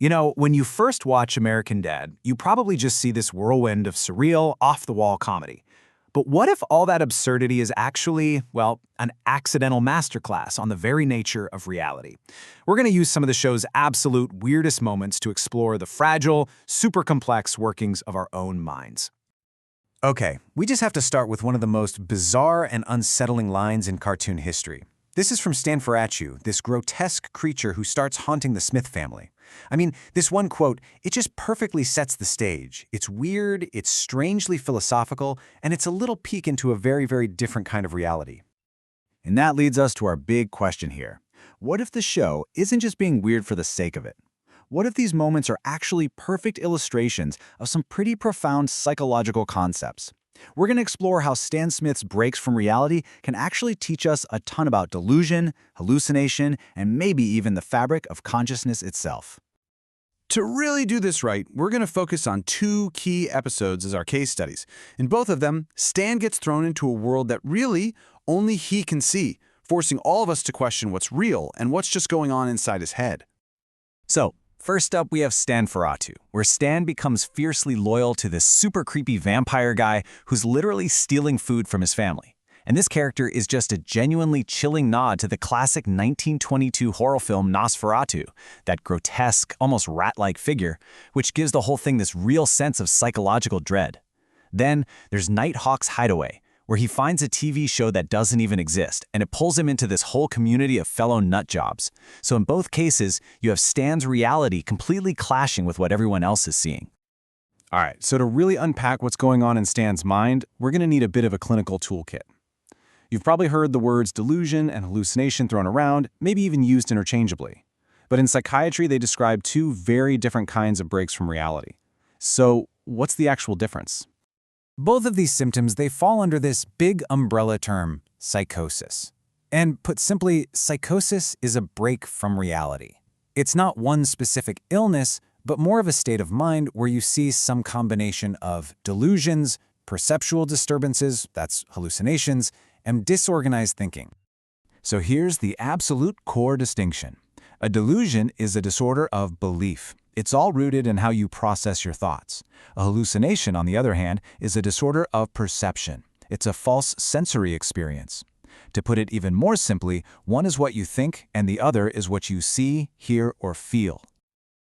You know, when you first watch American Dad, you probably just see this whirlwind of surreal, off-the-wall comedy. But what if all that absurdity is actually, well, an accidental masterclass on the very nature of reality? We're going to use some of the show's absolute weirdest moments to explore the fragile, super complex workings of our own minds. Okay, we just have to start with one of the most bizarre and unsettling lines in cartoon history. This is from Stanferatu, this grotesque creature who starts haunting the Smith family. I mean, this one quote, it just perfectly sets the stage. It's weird, it's strangely philosophical, and it's a little peek into a very, very different kind of reality. And that leads us to our big question here. What if the show isn't just being weird for the sake of it? What if these moments are actually perfect illustrations of some pretty profound psychological concepts? We're going to explore how Stan Smith's breaks from reality can actually teach us a ton about delusion, hallucination, and maybe even the fabric of consciousness itself. To really do this right, we're going to focus on two key episodes as our case studies. In both of them, Stan gets thrown into a world that really only he can see, forcing all of us to question what's real and what's just going on inside his head. So, first up, we have Stanferatu, where Stan becomes fiercely loyal to this super creepy vampire guy who's literally stealing food from his family. And this character is just a genuinely chilling nod to the classic 1922 horror film Nosferatu, that grotesque, almost rat-like figure, which gives the whole thing this real sense of psychological dread. Then there's Nighthawk's Hideaway, where he finds a TV show that doesn't even exist, and it pulls him into this whole community of fellow nutjobs. So in both cases, you have Stan's reality completely clashing with what everyone else is seeing. All right, so to really unpack what's going on in Stan's mind, we're going to need a bit of a clinical toolkit. You've probably heard the words delusion and hallucination thrown around, maybe even used interchangeably. But in psychiatry, they describe two very different kinds of breaks from reality. So what's the actual difference? Both of these symptoms, they fall under this big umbrella term, psychosis. And put simply, psychosis is a break from reality. It's not one specific illness, but more of a state of mind where you see some combination of delusions, perceptual disturbances, that's hallucinations, and disorganized thinking. So here's the absolute core distinction. A delusion is a disorder of belief. It's all rooted in how you process your thoughts. A hallucination, on the other hand, is a disorder of perception. It's a false sensory experience. To put it even more simply, one is what you think, and the other is what you see, hear, or feel.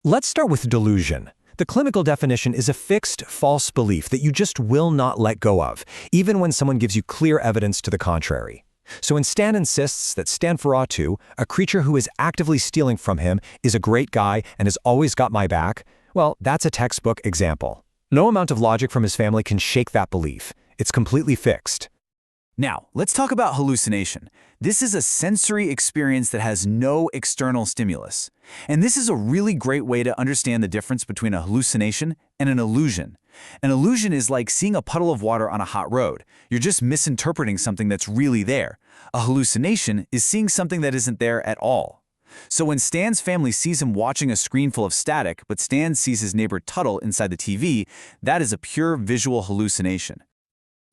Let's start with delusion. The clinical definition is a fixed, false belief that you just will not let go of, even when someone gives you clear evidence to the contrary. So when Stan insists that Stanferatu, a creature who is actively stealing from him, is a great guy and has always got my back, well, that's a textbook example. No amount of logic from his family can shake that belief. It's completely fixed. Now, let's talk about hallucination. This is a sensory experience that has no external stimulus. And this is a really great way to understand the difference between a hallucination and an illusion. An illusion is like seeing a puddle of water on a hot road. You're just misinterpreting something that's really there. A hallucination is seeing something that isn't there at all. So when Stan's family sees him watching a screen full of static, but Stan sees his neighbor Tuttle inside the TV, that is a pure visual hallucination.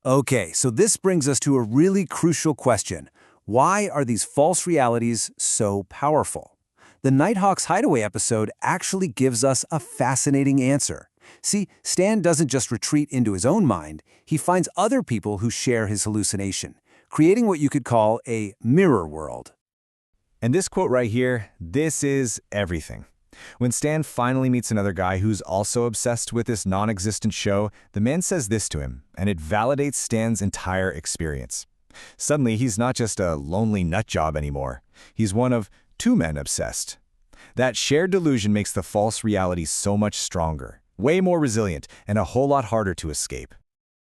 Okay, so this brings us to a really crucial question. Why are these false realities so powerful? The Nighthawk's Hideaway episode actually gives us a fascinating answer. See, Stan doesn't just retreat into his own mind, he finds other people who share his hallucination, creating what you could call a mirror world. And this quote right here, this is everything. When Stan finally meets another guy who's also obsessed with this non-existent show, the man says this to him, and it validates Stan's entire experience. Suddenly, he's not just a lonely nutjob anymore. He's one of two men obsessed. That shared delusion makes the false reality so much stronger, way more resilient, and a whole lot harder to escape.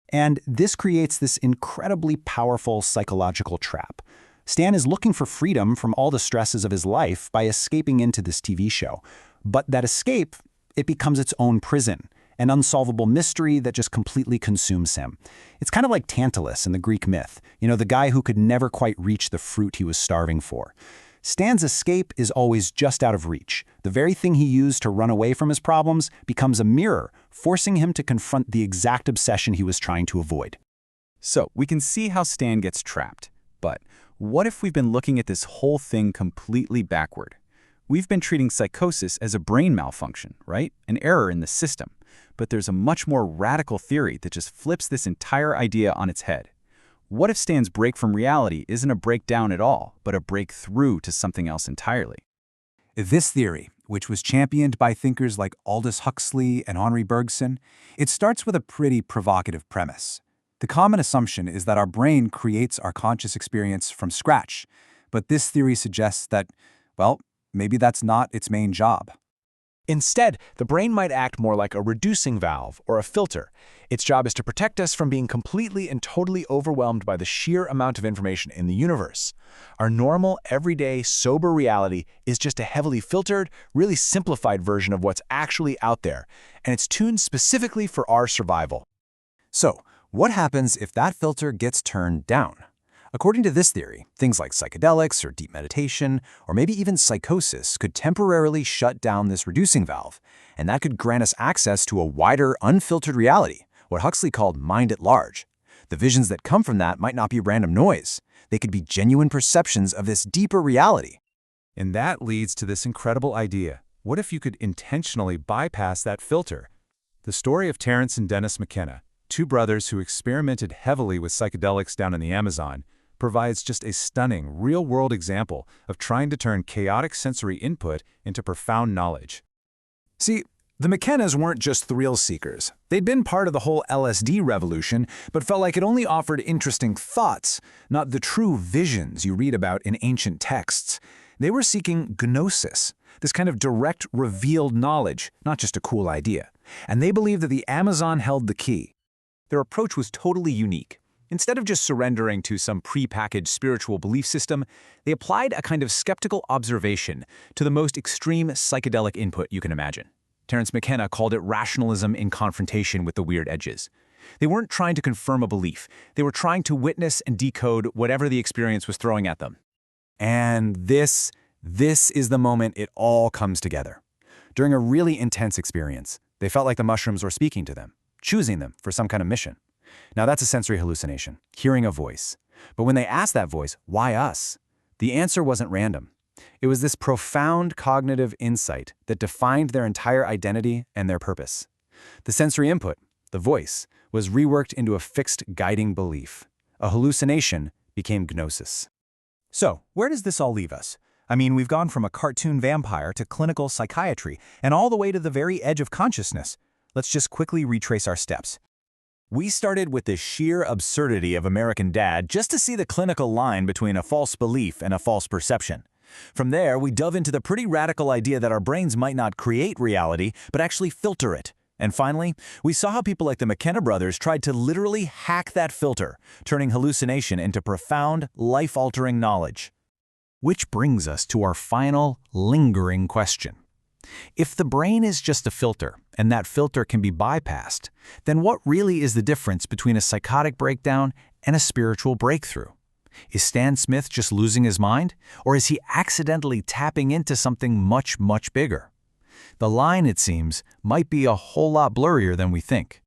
And this creates this incredibly powerful psychological trap. Stan is looking for freedom from all the stresses of his life by escaping into this TV show. But that escape, it becomes its own prison, an unsolvable mystery that just completely consumes him. It's kind of like Tantalus in the Greek myth, the guy who could never quite reach the fruit he was starving for. Stan's escape is always just out of reach. The very thing he used to run away from his problems becomes a mirror, forcing him to confront the exact obsession he was trying to avoid. So we can see how Stan gets trapped. But what if we've been looking at this whole thing completely backward? We've been treating psychosis as a brain malfunction, right? An error in the system. But there's a much more radical theory that just flips this entire idea on its head. What if Stan's break from reality isn't a breakdown at all, but a breakthrough to something else entirely? This theory, which was championed by thinkers like Aldous Huxley and Henri Bergson, it starts with a pretty provocative premise. The common assumption is that our brain creates our conscious experience from scratch, but this theory suggests that, well, maybe that's not its main job. Instead, the brain might act more like a reducing valve or a filter. Its job is to protect us from being completely and totally overwhelmed by the sheer amount of information in the universe. Our normal, everyday, sober reality is just a heavily filtered, really simplified version of what's actually out there, and it's tuned specifically for our survival. So, what happens if that filter gets turned down? According to this theory, things like psychedelics or deep meditation, or maybe even psychosis could temporarily shut down this reducing valve, and that could grant us access to a wider, unfiltered reality, what Huxley called mind at large. The visions that come from that might not be random noise. They could be genuine perceptions of this deeper reality. And that leads to this incredible idea. What if you could intentionally bypass that filter? The story of Terence and Dennis McKenna, two brothers who experimented heavily with psychedelics down in the Amazon, provides just a stunning, real-world example of trying to turn chaotic sensory input into profound knowledge. See, the McKennas weren't just thrill seekers. They'd been part of the whole LSD revolution, but felt like it only offered interesting thoughts, not the true visions you read about in ancient texts. They were seeking gnosis, this kind of direct, revealed knowledge, not just a cool idea. And they believed that the Amazon held the key. Their approach was totally unique. Instead of just surrendering to some pre-packaged spiritual belief system, they applied a kind of skeptical observation to the most extreme psychedelic input you can imagine. Terence McKenna called it rationalism in confrontation with the weird edges. They weren't trying to confirm a belief. They were trying to witness and decode whatever the experience was throwing at them. And this is the moment it all comes together. During a really intense experience, they felt like the mushrooms were speaking to them, choosing them for some kind of mission. Now that's a sensory hallucination, hearing a voice. But when they asked that voice, why us? The answer wasn't random. It was this profound cognitive insight that defined their entire identity and their purpose. The sensory input, the voice, was reworked into a fixed guiding belief. A hallucination became gnosis. So, where does this all leave us? I mean, we've gone from a cartoon vampire to clinical psychiatry, and all the way to the very edge of consciousness. Let's just quickly retrace our steps. We started with the sheer absurdity of American Dad just to see the clinical line between a false belief and a false perception. From there, we dove into the pretty radical idea that our brains might not create reality, but actually filter it. And finally, we saw how people like the McKenna brothers tried to literally hack that filter, turning hallucination into profound, life-altering knowledge. Which brings us to our final, lingering question. If the brain is just a filter, and that filter can be bypassed, then what really is the difference between a psychotic breakdown and a spiritual breakthrough? Is Stan Smith just losing his mind, or is he accidentally tapping into something much, much bigger? The line, it seems, might be a whole lot blurrier than we think.